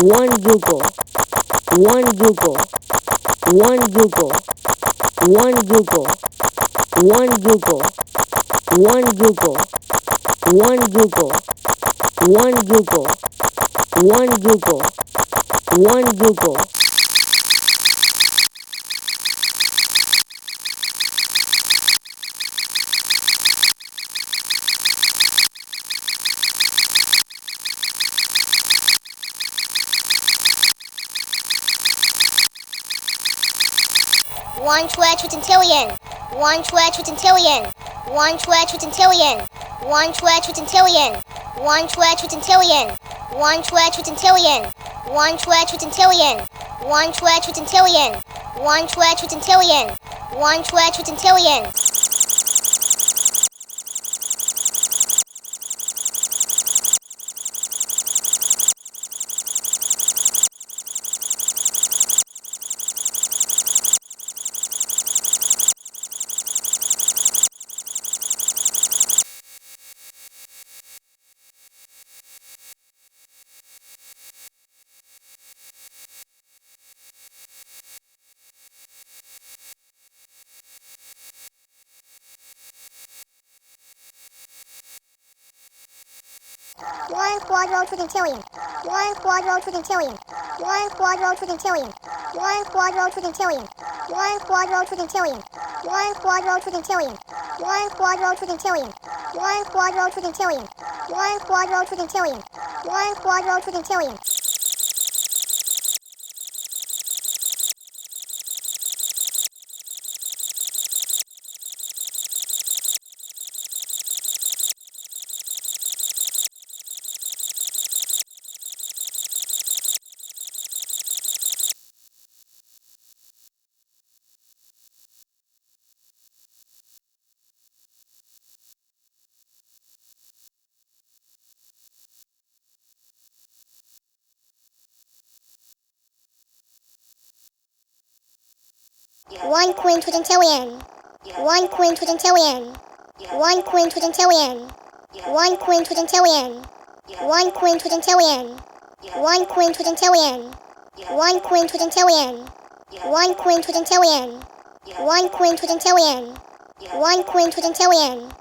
one jugal, one jugal, one jugal, one jugal, one jugal, one jugal, one jugal, one jugal, one jugal, one jugal. One quadragintillion, one quadragintillion, one quadragintillion, one quadragintillion, one quadragintillion, one quadragintillion, one quadragintillion, one quadragintillion, one quadragintillion, one quadragintillion. One quadragintillion, one quadragintillion, one quadragintillion, one quadragintillion, one quadragintillion, one quadragintillion, one quadragintillion, one quadragintillion, one quadragintillion, one quadragintillion. One quintillion, one quintillion, one quintillion, one quintillion, one quintillion, one quintillion, one quintillion, one quintillion, one quintillion, one quintillion.